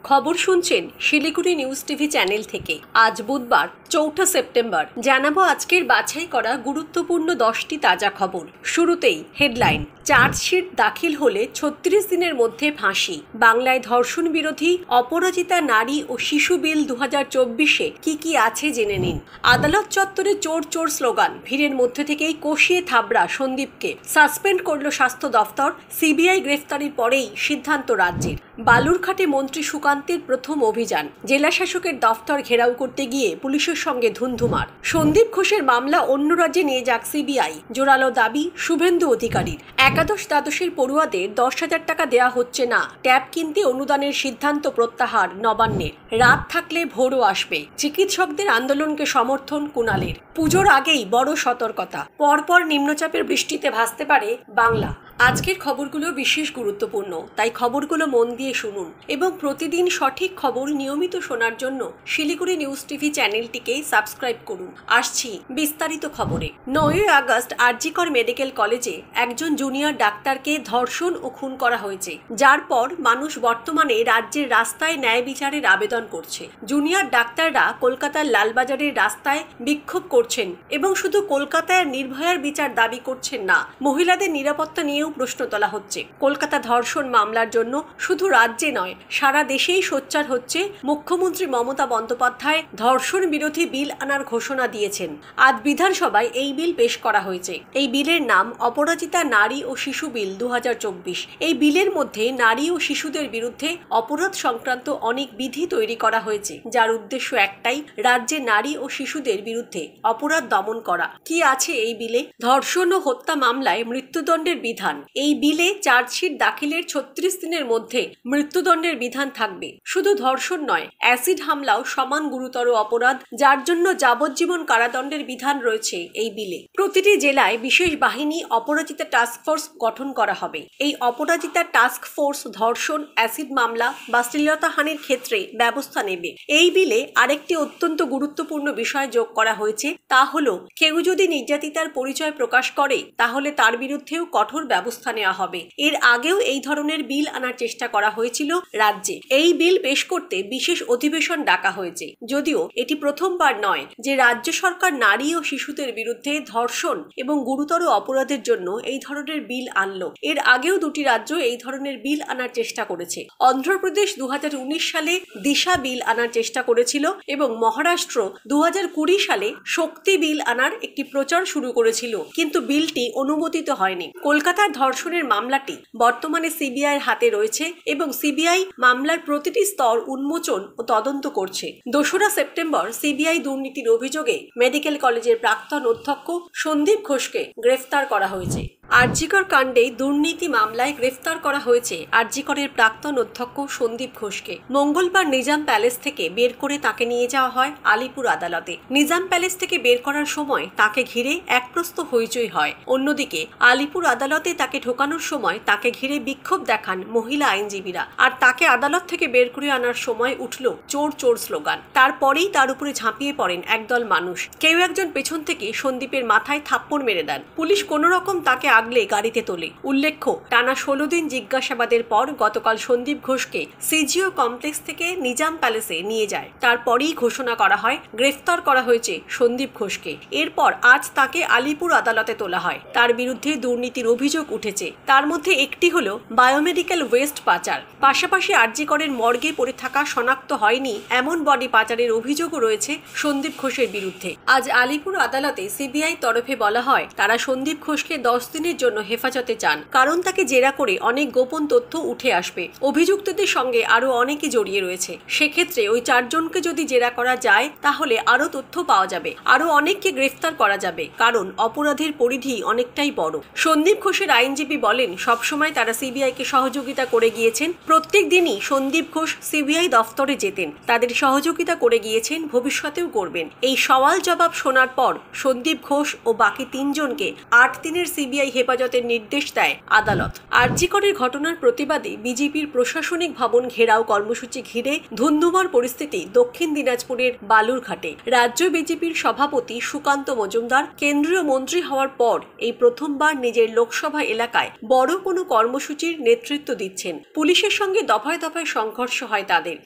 খবর শুনছেন Siliguri news TV channel থেকে। আজ বুধবার ৪ঠা সেপ্টেম্বর। জানাবো আজকের বাছাই করা গুরুত্বপূর্ণ ১০টি তাজা খবর। শুরুতেই হেডলাইন। চার্জশিট দাখিল হলে ৩৬ দিনের মধ্যে ফাঁসি। বাংলায় ধর্ষণ বিরোধী অপরাজিতা নারী ও শিশু বিল ২০২৪-এ কি আছে জেনে নিন। আদালত চত্বরে চোর চোর স্লোগান। ভিড়ের মধ্যে থেকেই কষিয়ে থাবড়া সন্দীপকে। সাসপেন্ড করল স্বাস্থ্য দফতর। সিবিআই গ্রেফতারির পরেই সিদ্ধান্ত রাজ্যের। বালুরঘাটে মন্ত্রী সুকান্তের প্রথম অভিযান। জেলা শাসকের দফতর ঘেরাও করতে গিয়ে পুলিশের সঙ্গে ধুন্ধুমার। সন্দীপ ঘোষের মামলা অন্য রাজ্যে নিয়ে যাক সিবিআই। জোরালো দাবি শুভেন্দু অধিকারীর। একাদশ দ্বাদশের পড়ুয়াদের ১০,০০০ টাকা দেয়া হচ্ছে না। ট্যাব কিনতে অনুদানের সিদ্ধান্ত প্রত্যাহার নবান্নের। রাত থাকলে ভোরও আসবে। চিকিৎসকদের আন্দোলনকে সমর্থন কুণালের। পুজোর আগেই বড় সতর্কতা। পরপর নিম্নচাপের বৃষ্টিতে ভাসতে পারে বাংলা। আজকের খবরগুলো বিশেষ গুরুত্বপূর্ণ, তাই খবরগুলো মন দিয়ে শুনুন এবং প্রতিদিন সঠিক খবর নিয়মিত শোনার জন্য শিলিগুড়ি নিউজ টিভি চ্যানেলটিকে সাবস্ক্রাইব করুন। আসছি বিস্তারিত খবরে। ৯ আগস্ট আরজিকর মেডিকেল কলেজে একজন জুনিয়র ডাক্তারকে ধর্ষণ ও খুন করা হয়েছে, যার পর মানুষ বর্তমানে রাজ্যের রাস্তায় ন্যায় বিচারের আবেদন করছে। জুনিয়র ডাক্তাররা কলকাতার লালবাজারের রাস্তায় বিক্ষোভ করছেন এবং শুধু কলকাতায় নির্ভয়ার বিচার দাবি করছেন না, মহিলাদের নিরাপত্তা নিয়ে প্রশ্ন তোলা হচ্ছে। কলকাতা ধর্ষণ মামলার জন্য শুধু রাজ্যে নয়, সারা দেশেই সোচ্চার হচ্ছে। মুখ্যমন্ত্রী মমতা বন্দ্যোপাধ্যায় ধর্ষণ বিরোধী বিল আনার ঘোষণা দিয়েছেন। আজ বিধানসভায় এই বিল পেশ করা হয়েছে। এই বিলের নাম অপরাজিতা নারী ও শিশু বিল ২০২৪। এই বিলের মধ্যে নারী ও শিশুদের বিরুদ্ধে অপরাধ সংক্রান্ত অনেক বিধি তৈরি করা হয়েছে, যার উদ্দেশ্য একটাই, রাজ্যে নারী ও শিশুদের বিরুদ্ধে অপরাধ দমন করা। কি আছে এই বিলে? ধর্ষণ ও হত্যা মামলায় মৃত্যুদণ্ডের বিধান। এই বিলে চার্জশিট দাখিলের ৩৬ দিনের মধ্যে মৃত্যুদণ্ডের বিধান থাকবে। শুধু ধর্ষণ নয়, অ্যাসিড হামলাও সমান গুরুতর অপরাধ, যার জন্য যাবজ্জীবন কারাদণ্ডের বিধান রয়েছে এই বিলে। প্রতিটি জেলায় বিশেষ বাহিনী অপরাজিতা টাস্ক ফোর্স গঠন করা হবে। এই অপরাজিতা টাস্ক ফোর্স ধর্ষণ, অ্যাসিড মামলা বা শ্লীলতাহানির ক্ষেত্রে ব্যবস্থা নেবে। এই বিলে আরেকটি অত্যন্ত গুরুত্বপূর্ণ বিষয় যোগ করা হয়েছে, তা হলো কেউ যদি নির্যাতিতার পরিচয় প্রকাশ করে তাহলে তার বিরুদ্ধেও কঠোর ব্যবস্থা নেওয়া হবে। এর আগেও এই ধরনের বিল আনার চেষ্টা করা হয়েছিল রাজ্যে। এই বিল পেশ করতে বিশেষ অধিবেশন ডাকা হয়েছে, যদিও এটি প্রথমবার নয় যে রাজ্য সরকার নারী ও শিশুদের বিরুদ্ধে ধর্ষণ এবং গুরুতর অপরাধের জন্য এই ধরনের বিল আনলো। এর আগেও দুটি রাজ্য এই ধরনের বিল আনার চেষ্টা করেছে। অন্ধ্রপ্রদেশ ২০১৯ সালে দিশা বিল আনার চেষ্টা করেছিল এবং মহারাষ্ট্র ২০২০ সালে শক্তি বিল আনার একটি প্রচার শুরু করেছিল, কিন্তু বিলটি অনুমোদিত হয়নি। কলকাতার ধর্ষণের মামলাটি বর্তমানে সিবিআইয়ের হাতে রয়েছে এবং সিবিআই মামলার প্রতিটি স্তর উন্মোচন ও তদন্ত করছে। ২রা সেপ্টেম্বর সিবিআই দুর্নীতির অভিযোগে মেডিকেল কলেজের প্রাক্তন অধ্যক্ষ সন্দীপ ঘোষকে গ্রেফতার করা হয়েছে। আরজিকর কাণ্ডে দুর্নীতি মামলায় গ্রেফতার করা হয়েছে আরজিকরের প্রাক্তন অধ্যক্ষ সন্দীপ ঘোষকে। মঙ্গলবার নিজাম প্যালেস থেকে বের করে তাকে নিয়ে যাওয়া হয় আলিপুর আদালতে। নিজাম প্যালেস থেকে বের করার সময় তাকে ঘিরে একপ্রস্ত হইচই হয়। অন্যদিকে আলিপুর আদালতে তাকে ঢোকানোর সময় তাকে ঘিরে বিক্ষোভ দেখান মহিলা আইনজীবীরা। আর তাকে আদালত থেকে বের করে আনার সময় উঠল চোর চোর স্লোগান। তারপরেই তার উপরে ঝাঁপিয়ে পড়েন একদল মানুষ। কেউ একজন পেছন থেকে সন্দীপের মাথায় থাপ্পড় মেরে দেন। পুলিশ কোনো রকম তাকে আগলে গাড়িতে তোলে। উল্লেখ্য, টানা ১৬ দিন জিজ্ঞাসাবাদের পর গতকাল সন্দীপ ঘোষকে সিজিও কমপ্লেক্স থেকে নিজাম প্যালেসে নিয়ে যায়। তারপরেই ঘোষণা করা হয় গ্রেফতার করা হয়েছে সন্দীপ ঘোষকে। এরপর আজ তাকে আলিপুর আদালতে তোলা হয়। তার বিরুদ্ধে দুর্নীতির অভিযোগ উঠেছে। তার মধ্যে একটি হলো বায়োমেডিক্যাল ওয়েস্ট পাচার। পাশাপাশি আরজিকরের মর্গে পড়ে থাকা শনাক্ত হয়নি এমন বডি পাচারের অভিযোগও রয়েছে সন্দীপ ঘোষের বিরুদ্ধে। আজ আলিপুর আদালতে সিবিআই তরফে বলা হয় তারা সন্দীপ ঘোষকে ১০ দিনের জন্য হেফাজতে চান, কারণ তাকে জেরা করে অনেক গোপন তথ্য উঠে আসবে। অভিযুক্তদের সঙ্গে আরো অনেকে জড়িয়ে রয়েছে। সেক্ষেত্রে ওই ৪ জনকে যদি জেরা করা যায় তাহলে আরো তথ্য পাওয়া যাবে, আরো অনেককে গ্রেফতার করা যাবে, কারণ অপরাধের পরিধি অনেকটাই বড়। সন্দীপ ঘোষের আইনজীবী বলেন সবসময় তারা সিবিআইকে সহযোগিতা করে গিয়েছেন। প্রত্যেক দিনই সন্দীপ ঘোষ সিবিআই দফতরে যেতেন, তাদের সহযোগিতা করে গিয়েছেন, ভবিষ্যতেও করবেন। এই সওয়াল জবাব শোনার পর সন্দীপ ঘোষ ও বাকি ৩ জনকে ৮ দিনের সিবিআই হেফাজতের নির্দেশ দেয় আদালত। আরজি করের ঘটনার প্রতিবাদে বিজেপির প্রশাসনিক ভবন ঘেরাও কর্মসূচি ঘিরে ধুন্ধুমার পরিস্থিতি দক্ষিণ দিনাজপুরের বালুরঘাটে। রাজ্য বিজেপির সভাপতি সুকান্ত মজুমদার কেন্দ্রীয় মন্ত্রী হওয়ার পর এই প্রথমবার নিজের লোকসভা এলাকায় বড় কোনো কর্মসূচির নেতৃত্ব দিচ্ছেন। পুলিশের সঙ্গে দফায় দফায় সংঘর্ষ হয় তাদের।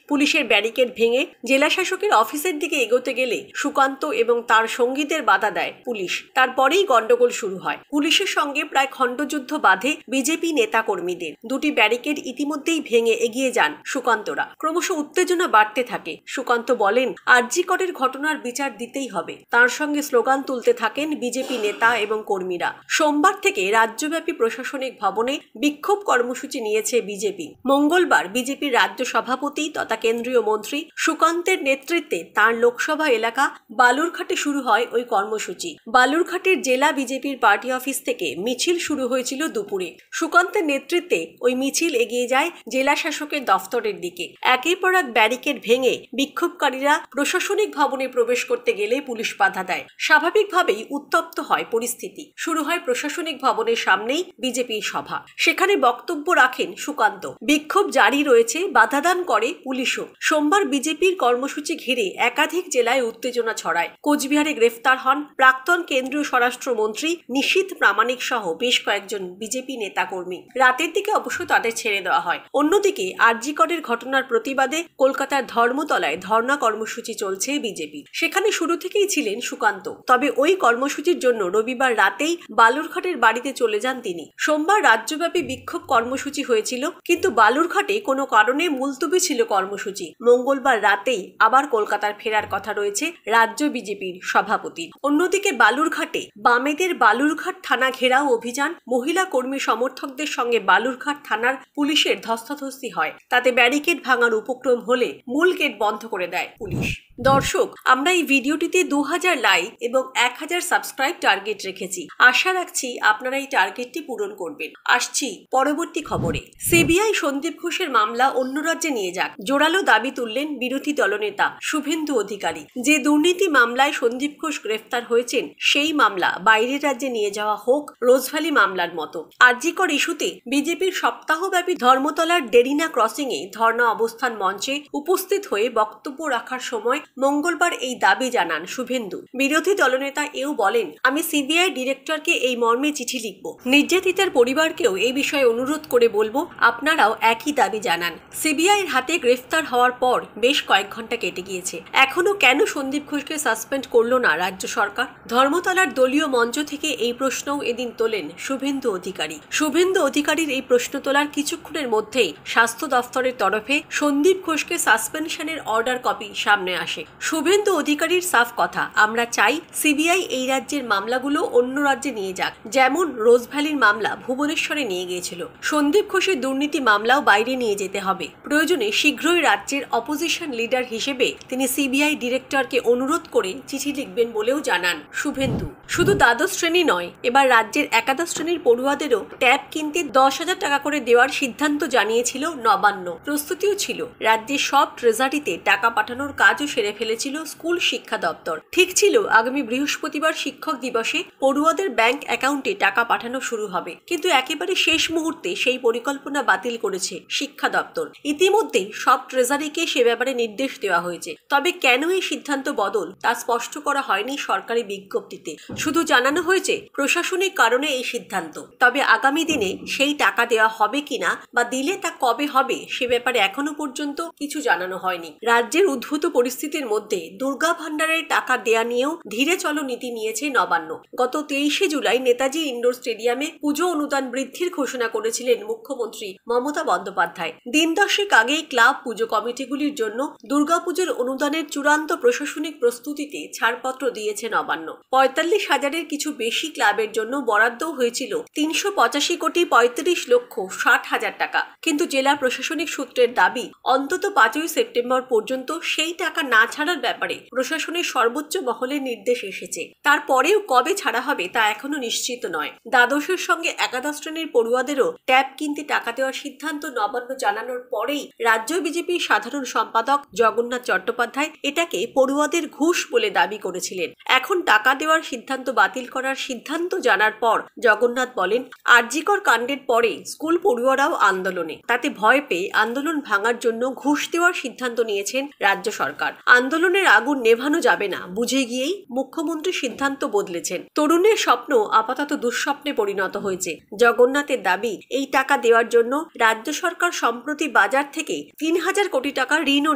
পুলিশের ব্যারিকেড ভেঙে জেলাশাসকের অফিসের দিকে এগোতে গেলে সুকান্ত এবং তার সঙ্গীদের বাধা দেয় পুলিশ। তারপরেই গন্ডগোল শুরু হয়। পুলিশের সঙ্গে প্রায় খণ্ডযুদ্ধ বাধে বিজেপি নেতা কর্মীদের। দুটি ব্যারিকেড ইতিমধ্যেই ভেঙে এগিয়ে যান সুকান্তরা। ক্রমশ উত্তেজনা বাড়তে থাকে। সুকান্ত বলেন, আরজি করের ঘটনার বিচার দিতেই হবে। তার সঙ্গে স্লোগান তুলতে থাকেন বিজেপি নেতা এবং কর্মীরা। সোমবার থেকে রাজ্যব্যাপী প্রশাসনিক ভবনে বিক্ষোভ কর্মসূচি নিয়েছে বিজেপি। মঙ্গলবার বিজেপির রাজ্য সভাপতি তথা কেন্দ্রীয় মন্ত্রী সুকান্তের নেতৃত্বে তার লোকসভা এলাকা বালুরঘাটে শুরু হয় ওই কর্মসূচি। বালুরঘাটের জেলা বিজেপির পার্টি অফিস থেকে মিছিল শুরু হয়েছিল দুপুরে। সুকান্তের নেতৃত্বে ওই মিছিল এগিয়ে যায় জেলা শাসকের দফতরের দিকে। একের পর এক ব্যারিকেড ভেঙে বিক্ষোভকারীরা প্রশাসনিক ভবনে প্রবেশ করতে গেলে পুলিশ বাধা দেয়। স্বাভাবিকভাবেই উত্তপ্ত হয় পরিস্থিতি। শুরু হয় প্রশাসনিক ভবনের সামনেই বিজেপির সভা। সেখানে বক্তব্য রাখেন সুকান্ত। বিক্ষোভ জারি রয়েছে, বাধাদান করে পুলিশও। সোমবার বিজেপির কর্মসূচি ঘিরে একাধিক জেলায় উত্তেজনা ছড়ায়। কোচবিহারে গ্রেফতার হন প্রাক্তন কেন্দ্রীয় স্বরাষ্ট্রমন্ত্রী নিশীথ প্রামাণিক সহ বেশ কয়েকজন বিজেপি নেতাকর্মী। রাতের দিকে অবশ্য তাদের ছেড়ে দেওয়া হয়। অন্যদিকে আরজি করের ঘটনার প্রতিবাদে কলকাতার ধর্মতলায় ধর্ণা কর্মসূচি চলছে বিজেপি। সেখানে শুরু থেকেই ছিলেন সুকান্ত। তবে ওই কর্মসূচির জন্য রবিবার রাতেই বালুরঘাটের বাড়িতে চলে যান তিনি। সোমবার রাজ্যব্যাপী বিক্ষোভ কর্মসূচি হয়েছিল, কিন্তু বালুরঘাটে কোনো কারণে মুলতুবি ছিল কর্মসূচি। মঙ্গলবার রাতেই আবার কলকাতার ফেরার কথা রয়েছে রাজ্য বিজেপির সভাপতির। অন্যদিকে বালুরঘাটে বামেদের বালুরঘাট থানা ঘেরাও অভিযান। মহিলা কর্মী সমর্থকদের সঙ্গে বালুরঘাট থানার পুলিশের ধস্তাধস্তি হয়। তাতে ব্যারিকেড ভাঙার উপক্রম হলে মূল গেট বন্ধ করে দেয় পুলিশ। দর্শক, আমরা এই ভিডিওটিতে 2000 লাইক এবং 1000 সাবস্ক্রাইব টার্গেট রেখেছি। আশা রাখছি আপনারা এই টার্গেটটি পূরণ করবেন। আসছি পরবর্তী খবরে। সিবিআই সন্দীপ ঘোষের মামলা অন্য রাজ্যে নিয়ে যাক, জোরালো দাবি তুললেন বিরোধী দলনেতা শুভেন্দু অধিকারী। যে দুর্নীতি মামলায় সন্দীপ ঘোষ গ্রেফতার হয়েছেন, সেই মামলা বাইরের রাজ্যে নিয়ে যাওয়া হোক রোজভ্যালি মামলার মতো। আরজি কর ইস্যুতে বিজেপির সপ্তাহব্যাপী ধর্মতলার ডেরিনা ক্রসিংয়ে ধর্ণা অবস্থান মঞ্চে উপস্থিত হয়ে বক্তব্য রাখার সময় মঙ্গলবার এই দাবি জানান শুভেন্দু। বিরোধী দলনেতা এও বলেন, আমি সিবিআই ডিরেক্টরকে এই মর্মে চিঠি লিখব। নির্যাতিতার পরিবারকেও এই বিষয়ে অনুরোধ করে বলবো আপনারাও একই দাবি জানান। সিবিআইয়ের হাতে গ্রেফতার হওয়ার পর বেশ কয়েক ঘন্টা কেটে গিয়েছে। এখনো কেন সন্দীপ ঘোষকে সাসপেন্ড করলো না রাজ্য সরকার? ধর্মতলার দলীয় মঞ্চ থেকে এই প্রশ্নও এদিন তোলেন শুভেন্দু অধিকারী। শুভেন্দু অধিকারীর এই প্রশ্ন তোলার কিছুক্ষণের মধ্যেই স্বাস্থ্য দফতরের তরফে সন্দীপ ঘোষকে সাসপেনশনের অর্ডার কপি সামনে আসে। শুভেন্দু অধিকারীর সাফ কথা, আমরা চাই সিবিআই এই রাজ্যের মামলাগুলো অন্য রাজ্যে নিয়ে যাক, যেমন রোজভ্যালির মামলা ভুবনেশ্বরে নিয়ে গিয়েছিল। সন্দীপ ঘোষের দুর্নীতি মামলাও বাইরে নিয়ে যেতে হবে। প্রয়োজনে শীঘ্রই রাজ্যের অপোজিশন লিডার হিসেবে তিনি সিবিআই ডিরেক্টরকে অনুরোধ করে চিঠি লিখবেন বলেও জানান শুভেন্দু। শুধু দ্বাদশ শ্রেণী নয়, এবার রাজ্যের একাদশ শ্রেণীর পড়ুয়াদেরও ট্যাব কিনতে 10,000 টাকা করে দেওয়ার সিদ্ধান্ত জানিয়েছিল নবান্ন। প্রস্তুতিও ছিল। রাজ্যের সব ট্রেজারিতে টাকা পাঠানোর কাজও সেরে ফেলেছিল স্কুল শিক্ষা দপ্তর। ঠিক ছিল আগামী বৃহস্পতিবার শিক্ষক দিবসে পড়ুয়াদের ব্যাংক অ্যাকাউন্টে টাকা পাঠানো শুরু হবে, কিন্তু একেবারে শেষ মুহূর্তে সেই পরিকল্পনা বাতিল করেছে শিক্ষা দপ্তর। ইতিমধ্যে সব ট্রেজারিকে সে ব্যাপারে নির্দেশ দেওয়া হয়েছে। তবে কেন এই সিদ্ধান্ত বদল তা স্পষ্ট করা হয়নি সরকারি বিজ্ঞপ্তিতে। শুধু জানানো হয়েছে প্রশাসনিক কারণে এই সিদ্ধান্ত। তবে আগামী দিনে সেই টাকা দেওয়া হবে কিনা বা দিলে তা কবে হবে সে ব্যাপারে এখনো পর্যন্ত কিছু জানানো হয়নি। রাজ্যের উদ্ভূত পরিস্থিতির মধ্যে দুর্গা ভান্ডারের টাকা দেয়া নিয়েও ধীরে চলো নীতি নিয়েছে নবান্ন। গত 23শে জুলাই নেতাজি ইন্ডোর স্টেডিয়ামে পুজো অনুদান বৃদ্ধির ঘোষণা করেছিলেন মুখ্যমন্ত্রী মমতা বন্দ্যোপাধ্যায়। দিন 10 আগেই ক্লাব পুজো কমিটিগুলির জন্য দুর্গাপুজোর অনুদানের চূড়ান্ত প্রশাসনিক প্রস্তুতিতে ছাড়পত্র দিয়েছে নবান্ন। 45,000-এর কিছু বেশি ক্লাবের জন্য বরাদ্দ হয়েছিল 385,35,60,000 টাকা। কিন্তু জেলা প্রশাসনিক সূত্রের দাবি অন্তত 5ই সেপ্টেম্বর পর্যন্ত সেই টাকা না না ছাড়ার ব্যাপারে প্রশাসনের সর্বোচ্চ মহলের নির্দেশ এসেছে। তারপরেও কবে ছাড়া হবে তা এখনো নিশ্চিত নয়। দ্বাদশের সঙ্গে একাদশ শ্রেণীর পড়ুয়াদেরও ট্যাব কিনতে টাকা দেওয়ার সিদ্ধান্ত নবান্ন জানানোর পরেই রাজ্য বিজেপির সাধারণ সম্পাদক জগন্নাথ চট্টোপাধ্যায় এটাকে পড়ুয়াদের ঘুষ বলে দাবি করেছিলেন। এখন টাকা দেওয়ার সিদ্ধান্ত বাতিল করার সিদ্ধান্ত জানার পর জগন্নাথ বলেন, আরজিকর কাণ্ডের পরে স্কুল পড়ুয়ারাও আন্দোলনে, তাতে ভয় পেয়ে আন্দোলন ভাঙার জন্য ঘুষ দেওয়ার সিদ্ধান্ত নিয়েছেন রাজ্য সরকার। আন্দোলনের আগুন নেভানো যাবে না বুঝে গিয়েই মুখ্যমন্ত্রী সিদ্ধান্ত বদলেছেন। তরুণের স্বপ্ন আপাতত দুঃস্বপ্নে পরিণত হয়েছে। জগন্নাথের দাবি, এই টাকা দেওয়ার জন্য রাজ্য সরকার সম্প্রতি বাজার থেকে ৩,০০০ কোটি টাকা ঋণও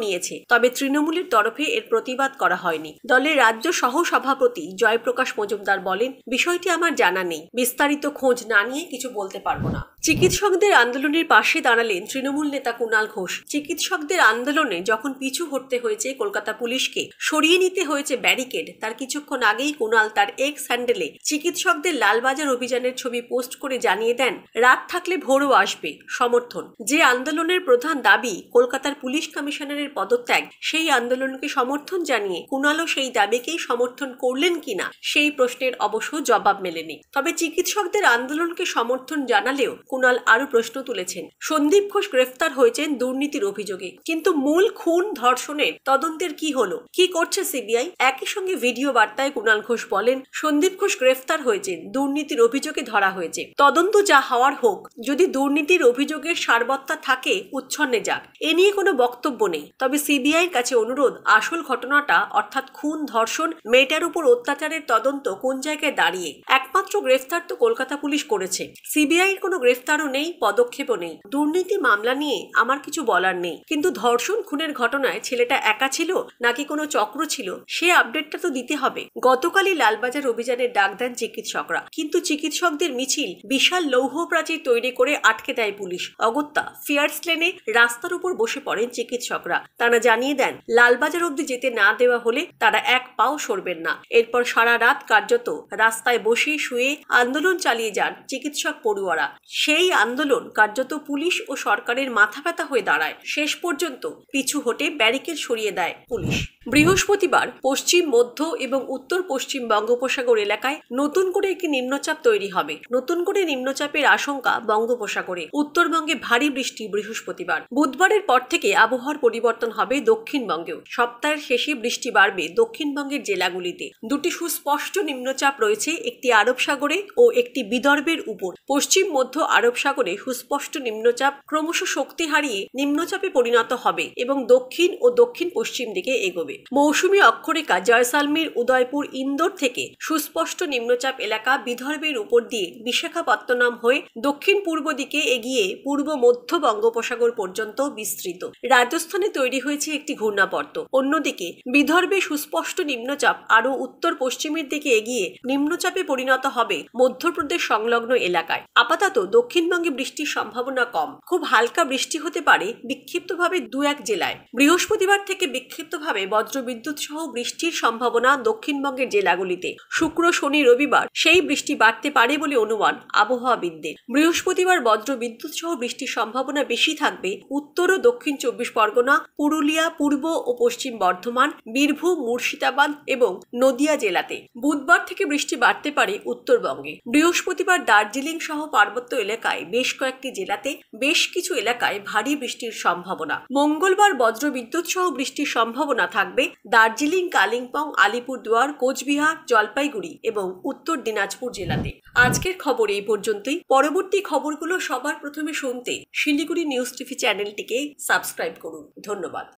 নিয়েছে। তবে তৃণমূলের তরফে এর প্রতিবাদ করা হয়নি। দলের রাজ্য সহ সভাপতি জয়প্রকাশ মজুমদার বলেন, বিষয়টি আমার জানা নেই, বিস্তারিত খোঁজ না নিয়ে কিছু বলতে পারবো না। চিকিৎসকদের আন্দোলনের পাশে দাঁড়ালেন তৃণমূল নেতা কুণাল ঘোষ। চিকিৎসকদের আন্দোলনে যখন পিছু হটতে হয়েছে কলকাতা পুলিশকে, সরিয়ে নিতে হয়েছে ব্যারিকেড, তার কিছুক্ষণ আগেই কুণাল তার এক্স হ্যান্ডেলে চিকিৎসকদের লালবাজার অভিযানের ছবি পোস্ট করে জানিয়ে দেন, রাত থাকলে ভোরও আসবে, সমর্থন। যে আন্দোলনের প্রধান দাবি কলকাতার পুলিশ কমিশনারের পদত্যাগ, সেই আন্দোলনকে সমর্থন জানিয়ে কুণালও সেই দাবিকেই সমর্থন করলেন কিনা সেই প্রশ্নের অবশ্য জবাব মেলেনি। তবে চিকিৎসকদের আন্দোলনকে সমর্থন জানালেও কুণাল আরো প্রশ্ন তুলেছেন। সন্দীপ ঘোষ গ্রেফতার হয়েছেন দুর্নীতির অভিযোগে, কিন্তু মূল খুন ধর্ষণের তদন্তের কি হলো, কি করছে সিবিআই? একই সঙ্গে ভিডিও বার্তায় কুণাল ঘোষ বলেন, সন্দীপ ঘোষ গ্রেফতার হয়েছেন, দুর্নীতির অভিযোগে ধরা হয়েছে, তদন্ত যা হওয়ার হোক, যদি দুর্নীতির অভিযোগের সারবত্তা থাকে উচ্ছন্নে যাক, এ নিয়ে কোনো বক্তব্য নেই। তবে সিবিআইয়ের কাছে অনুরোধ, আসল ঘটনাটা অর্থাৎ খুন ধর্ষণ মেয়েটার উপর অত্যাচারের তদন্ত কোন জায়গায় দাঁড়িয়ে? একমাত্র গ্রেফতার তো কলকাতা পুলিশ করেছে, সিবিআইয়ের কোনো গ্রেফতারও নেই, পদক্ষেপও নেই। দুর্নীতি মামলা নিয়ে আমার কিছু বলার নেই, কিন্তু ধর্ষণ খুনের ঘটনায় ছেলেটা একা ছিল নাকি কোনো চক্র ছিল, সে আপডেটটা তো দিতে হবে। গতকালই লালবাজার অভিযানের ডাক দেন চিকিৎসকরা, কিন্তু চিকিৎসকদের মিছিল বিশাল লৌহ প্রাচীর তৈরি করে আটকে দেয় পুলিশ। অগত্যা ফিয়ার্স লেনে রাস্তার উপর বসে পড়েন চিকিৎসকরা। তারা জানিয়ে দেন, লালবাজার অব্দি যেতে না দেওয়া হলে তারা এক পাও সরবেন না। এরপর সারা রাত কার্যত রাস্তায় বসে শুয়ে আন্দোলন চালিয়ে যান চিকিৎসক পড়ুয়ারা। সেই আন্দোলন কার্যত পুলিশ ও সরকারের মাথা ব্যথা হয়ে দাঁড়ায়। শেষ পর্যন্ত পিছু হটে ব্যারিকেড সরিয়ে দেয় পুলিশ। বৃহস্পতিবার পশ্চিম, মধ্য এবং উত্তর পশ্চিম বঙ্গোপসাগর এলাকায় নতুন করে একটি নিম্নচাপ তৈরি হবে। নতুন করে নিম্নচাপের আশঙ্কা বঙ্গোপসাগরে। উত্তরবঙ্গে ভারী বৃষ্টি বৃহস্পতিবার। বুধবারের পর থেকে আবহাওয়ার পরিবর্তন হবে দক্ষিণবঙ্গেও। সপ্তাহের শেষে বৃষ্টি বাড়বে দক্ষিণবঙ্গের জেলাগুলিতে। দুটি সুস্পষ্ট নিম্নচাপ রয়েছে, একটি আরব সাগরে ও একটি বিদর্ভের উপর। পশ্চিম মধ্য আরব সাগরে সুস্পষ্ট নিম্নচাপ ক্রমশ শক্তি হারিয়ে নিম্নচাপে পরিণত হবে এবং দক্ষিণ ও দক্ষিণ পশ্চিম দিকে এগোবে। মৌসুমী অক্ষরেখা জয়সালমীর, উদয়পুর, ইন্দোর থেকে সুস্পষ্ট নিম্নচাপ এলাকা বিদর্ভের উপর দিয়ে বিশাখাপত্তনম হয়ে দক্ষিণ পূর্ব দিকে এগিয়ে পূর্ব মধ্য বঙ্গোপসাগর পর্যন্ত বিস্তৃত। রাজস্থানে তৈরি হয়েছে একটি ঘূর্ণাবর্ত। অন্যদিকে বিদর্ভে সুস্পষ্ট নিম্নচাপ আরো উত্তর পশ্চিমের দিকে এগিয়ে নিম্নচাপে পরিণত হবে মধ্যপ্রদেশ সংলগ্ন এলাকায়। আপাতত দক্ষিণবঙ্গে বৃষ্টির সম্ভাবনা কম, খুব হালকা বৃষ্টি হতে পারে বিক্ষিপ্তভাবে 2-1 জেলায়। বৃহস্পতিবার থেকে বিক্ষিপ্তভাবে বজ্রবিদ্যুৎ সহ বৃষ্টির সম্ভাবনা দক্ষিণবঙ্গের জেলাগুলিতে। শুক্র, শনি, রবিবার সেই বৃষ্টি বাড়তে পারে বলে অনুমান আবহাওয়াবিদদের। বৃহস্পতিবার বজ্রবিদ্যুৎ সহ বৃষ্টির সম্ভাবনা বেশি থাকবে উত্তর ও দক্ষিণ 24 পরগনা, পুরুলিয়া, পূর্ব ও পশ্চিম বর্ধমান, বীরভূম, মুর্শিদাবাদ এবং নদিয়া জেলাতে। বুধবার থেকে বৃষ্টি বাড়তে পারে উত্তরবঙ্গে। বৃহস্পতিবার দার্জিলিং সহ পার্বত্য এলাকায় বেশ কয়েকটি জেলাতে, বেশ কিছু এলাকায় ভারী বৃষ্টির সম্ভাবনা। মঙ্গলবার বজ্রবিদ্যুৎ সহ বৃষ্টির সম্ভাবনা থাকবে দার্জিলিং, কালিম্পং, আলিপুরদুয়ার, কোচবিহার, জলপাইগুড়ি এবং উত্তর দিনাজপুর জেলাতে। আজকের খবর এই পর্যন্তই। পরবর্তী খবরগুলো সবার প্রথমে শুনতে শিলিগুড়ি নিউজ টিভি চ্যানেলটিকে সাবস্ক্রাইব করুন। ধন্যবাদ।